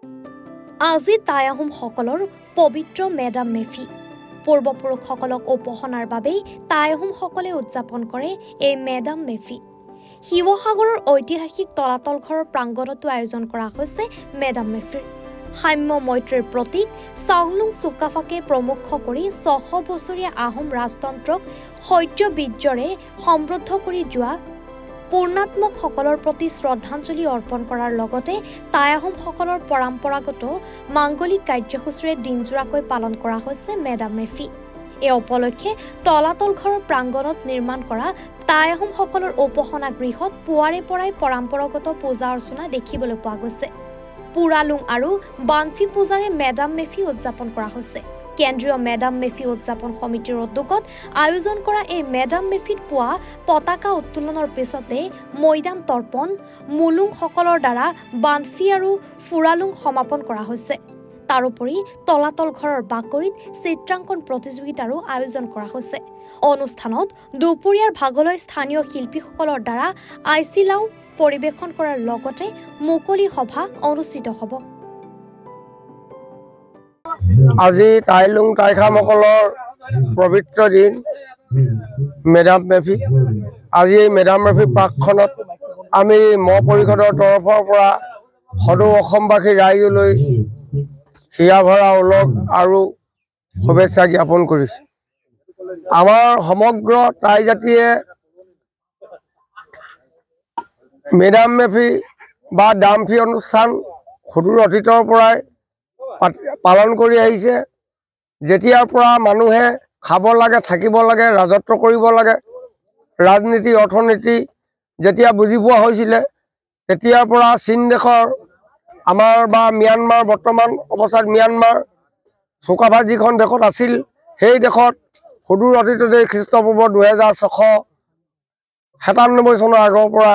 আজি টাই আহোমসকলৰ পবিত্ৰ মেডাম মেফি পূৰ্বপুৰুষসকলক উপাসনাৰ বাবেই টাই আহোমসকলে উদযাপন কৰে এই মেডাম মেফি। শিৱসাগৰৰ ঐতিহাসিক তলাতল ঘৰৰ প্ৰাংগণতো আয়োজন কৰা হৈছে মেডাম মেফিৰ। সাম্য মৈত্ৰীৰ প্ৰতীক চাওলুং চুকাফাকে প্ৰমুখ কৰি ৬০০ বছৰীয়া আহোম ৰাজতন্ত্ৰক শৌৰ্য-বীৰ্যৰে সমৃদ্ধ কৰি যোৱা পূৰ্ণাত্মকসকলৰ প্ৰতি শ্ৰদ্ধাঞ্জলি অৰ্পণ কৰাৰ লগতে টাই আহোমসকলৰ পৰম্পৰাগত মাংগলিক কাৰ্যসূচীৰে দিনজোৰাকৈ পালন কৰা হৈছে মেডাম মেফি। এই উপলক্ষে তলাতল ঘৰৰ প্ৰাংগণত নিৰ্মাণ কৰা টাই আহোমসকলৰ উপাসনা গৃহত পুৱাৰে পৰাই পৰম্পৰাগত পূজা অৰ্চনা দেখিবলৈ পোৱা গৈছে। পুৰালুং আৰু বানফি পূজাৰে মেডাম মেফি উদযাপন কৰা হৈছে। কেন্দ্ৰীয় মেডাম মেফি উদযাপন সমিতিৰ উদ্যোগত আয়োজন কৰা এই মেডাম মেফিত পুৱা পতাকা উত্তোলনৰ পিছতে মৈদাম তৰ্পণ, মুলুংসকলৰ দ্বাৰা বানফি আৰু ফুৰালুং সমাপন কৰা হৈছে। তাৰোপৰি তলাতল ঘৰৰ বাকৰিত চিত্ৰাংকন প্ৰতিযোগিতাৰো আয়োজন কৰা হৈছে। অনুষ্ঠানত দুপৰীয়াৰ ভাগলৈ স্থানীয় শিল্পীসকলৰ দ্বাৰা আইচিলাও পৰিৱেশন কৰাৰ লগতে মুকলি সভা অনুষ্ঠিত হ'ব। আজি টাইলুং টাইখামসকলৰ পবিত্ৰ দিন মেডাম মেফি। আজি এই মেডাম মেফি পাৰ্কখনত আমি মহ পৰিষদৰ তৰফৰ পৰা সদৌ অসমবাসী ৰাইজলৈ হিয়া ভৰা ওলগ আৰু শুভেচ্ছা জ্ঞাপন কৰিছোঁ। আমাৰ সমগ্ৰ টাই জাতিয়ে মেডাম মেফি বা ডামফি অনুষ্ঠান সুদূৰ অতীতৰ পৰাই পালন কৰি আহিছে। যেতিয়াৰ পৰা মানুহে খাব লাগে, থাকিব লাগে, ৰাজত্ব কৰিব লাগে, ৰাজনীতি অৰ্থনীতি যেতিয়া বুজি পোৱা হৈছিলে, তেতিয়াৰ পৰা চীন দেশৰ আমাৰ বা ম্যানমাৰ, বৰ্তমান অৱস্থাত ম্যানমাৰ চুকাফা যিখন দেশত আছিল, সেই দেশত সুদূৰ অতীততে খ্ৰীষ্টপূৰ্ব 2697 চনৰ আগৰ পৰা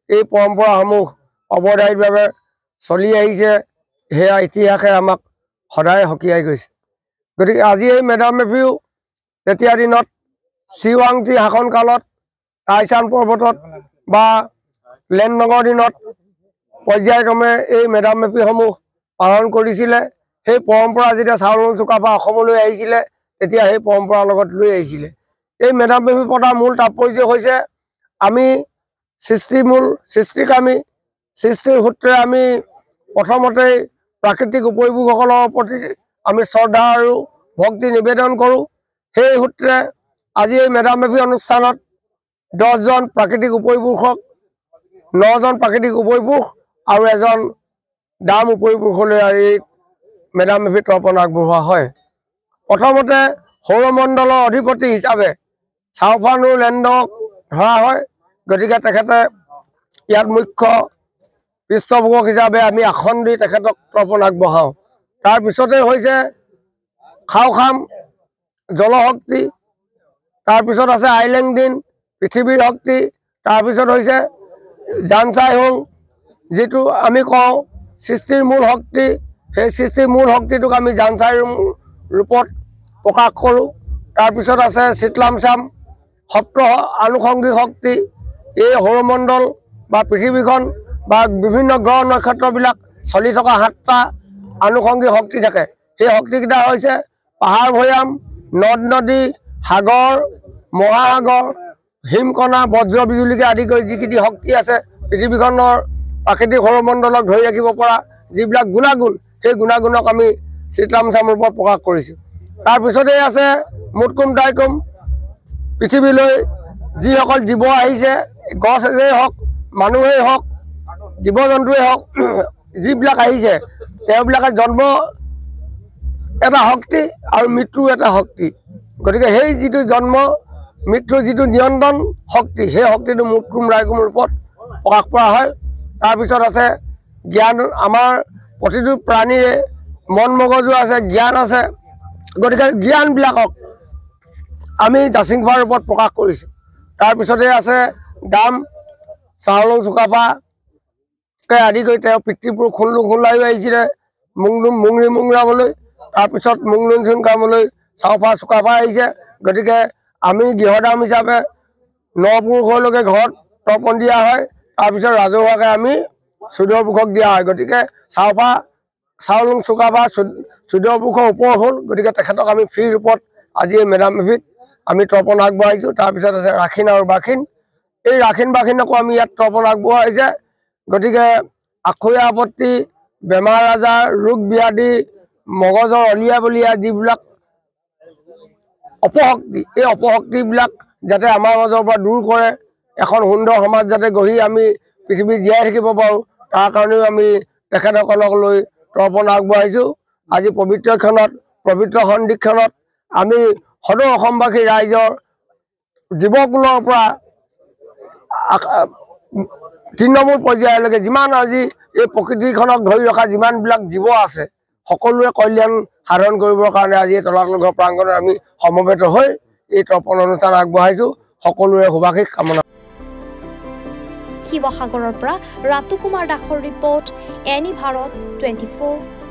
এই পৰম্পৰাসমূহ অৱধাৰিতভাৱে চলি আহিছে। সেয়া ইতিহাসে আমাক সদায় সকীয়াই গৈছে। গতিকে আজি এই মেডাম মেফিও তেতিয়া দিনত চিৱাংটি শাসনকালত টাইচান পৰ্বতত বা লেনডঙৰ দিনত পৰ্যায়ক্ৰমে এই মেডাম মেফিসমূহ পালন কৰিছিলে। সেই পৰম্পৰা যেতিয়া চাওলুং চুকাফা অসমলৈ আহিছিলে, তেতিয়া সেই পৰম্পৰাৰ লগত লৈ আহিছিলে। এই মেডাম মেফি পতাৰ মূল তাৎপৰ্য হৈছে আমি সৃষ্টিকামী, সৃষ্টিৰ সূত্ৰে আমি প্ৰথমতেই প্ৰাকৃতিক উপযোগীসকলৰ প্ৰতি আমি শ্ৰদ্ধা আৰু ভক্তি নিবেদন কৰোঁ। সেই সূত্ৰে আজি এই মেডাম মেফি অনুষ্ঠানত 10জন প্ৰাকৃতিক উপপুৰুষক, 9জন প্ৰাকৃতিক উপপুৰুষ আৰু 1জন দাম উপপুৰুষলৈ এই মেডাম মেফি তৰ্পণ আগবঢ়োৱা হয়। প্ৰথমতে সৌৰমণ্ডলৰ অধিপতি হিচাপে চাওফানু লেণ্ডক ধৰা হয়। গতিকে তেখেতে ইয়াত মুখ্য পৃষ্ঠপোষক হিচাপে আমি আসন দি তেখেতক তৰ্পণ আগবঢ়াওঁ। তাৰপিছতে হৈছে খাওখাম জলশক্তি, তাৰপিছত আছে আইলেংদিন পৃথিৱীৰ শক্তি, তাৰপিছত হৈছে জানচাইহুং যিটো আমি কওঁ সৃষ্টিৰ মূল শক্তি। সেই সৃষ্টিৰ মূল শক্তিটোক আমি জানচাইহুং ৰূপত প্ৰকাশ কৰোঁ। তাৰপিছত আছে চিতলামচাম সপ্ত আনুষংগিক শক্তি। এই সৌৰমণ্ডল বা পৃথিৱীখন বা বিভিন্ন গ্ৰহ নক্ষত্ৰবিলাক চলি থকা 7টা আনুষংগিক শক্তি থাকে। সেই শক্তিকেইটা হৈছে পাহাৰ ভৈয়াম, নদ নদী, সাগৰ, মহাসাগৰ, হিমকণা, বজ্ৰ বিজুলীকে আদি কৰি যিখিনি শক্তি আছে, পৃথিৱীখনৰ প্ৰাকৃতিক সৌৰমণ্ডলক ধৰি ৰাখিব পৰা যিবিলাক গুণাগুণ, সেই গুণাগুণক আমি চিতলামচাম ৰূপত প্ৰকাশ কৰিছোঁ। তাৰপিছতেই আছে মুটকুম টাইকুম, পৃথিৱীলৈ যিসকল জীৱ আহিছে, গছেই হওক, মানুহেই হওক, জীৱ জন্তুৱেই হওক, যিবিলাক আহিছে তেওঁবিলাকে জন্ম এটা শক্তি আৰু মৃত্যু এটা শক্তি। গতিকে সেই যিটো জন্ম মৃত্যুৰ যিটো নিয়ন্ত্ৰণ শক্তি, সেই শক্তিটো মুটকুম টাইকুম ৰূপত প্ৰকাশ কৰা হয়। তাৰপিছত আছে জ্ঞান। আমাৰ প্ৰতিটো প্ৰাণীৰে মন মগজু আছে, জ্ঞান আছে। গতিকে জ্ঞানবিলাকক আমি জাচিংফা ৰূপত প্ৰকাশ কৰিছোঁ। তাৰপিছতে আছে দাম। চাওলুং চুকাফাকে আদি কৰি তেওঁ পিতৃপুৰুষ খুনলুং খুনলায়ো আহিছিলে মুংৰি মুংৰাবলৈ। তাৰপিছত মুংলুং চুনকামলৈ চাওফা চুকাফা আহিছে। গতিকে আমি গৃহদাম হিচাপে 9 পুৰুষলৈকে ঘৰত তৰ্পণ দিয়া হয়। তাৰপিছত ৰাজহুৱাকৈ আমি 14 পুৰুষক দিয়া হয়। গতিকে চাওফা চাউলুং চুকাফা চুতীয়াপুৰুষৰ ওপৰ হ'ল গতিকে তেখেতক আমি ফ্ৰী ৰূপত আজি এই মেডাম মেফিত আমি তৰ্পণ আগবঢ়াইছোঁ তাৰপিছত আছে ৰাখিন আৰু বাখিন এই ৰাখিন বাখিনকো আমি ইয়াত তৰ্পণ আগবঢ়াইছে গতিকে আখৰীয়া আপত্তি বেমাৰ আজাৰ ৰোগ ব্যাধি মগজৰ অলিয়া বলিয়া যিবিলাক অপশক্তি এই অপশক্তিবিলাক যাতে আমাৰ মাজৰ পৰা দূৰ কৰে এখন সুন্দৰ সমাজ যাতে গঢ়ি আমি পৃথিৱীত জীয়াই থাকিব পাৰোঁ তাৰ কাৰণেও আমি তেখেতসকলক লৈ তৰ্পণ আগবঢ়াইছোঁ আজি পবিত্ৰ সন্ধিক্ষণত আমি সদৌ অসমবাসী ৰাইজৰ জীৱকুলৰ পৰা তৃণমূল পৰ্যায়লৈকে যিমান আজি এই প্ৰকৃতিখনক ধৰি ৰখা যিমানবিলাক জীৱ আছে সকলোৰে কল্যাণ সাধন কৰিবৰ কাৰণে আজি এই তলাতল ঘৰ প্ৰাংগণত আমি সমবেত হৈ এই তৰ্পণ অনুষ্ঠান আগবঢ়াইছোঁ সকলোৰে শুভাশীষ কামনা শিৱসাগৰৰ পৰা ৰাতু কুমাৰ দাসৰ ৰিপৰ্ট এনি ভাৰত 24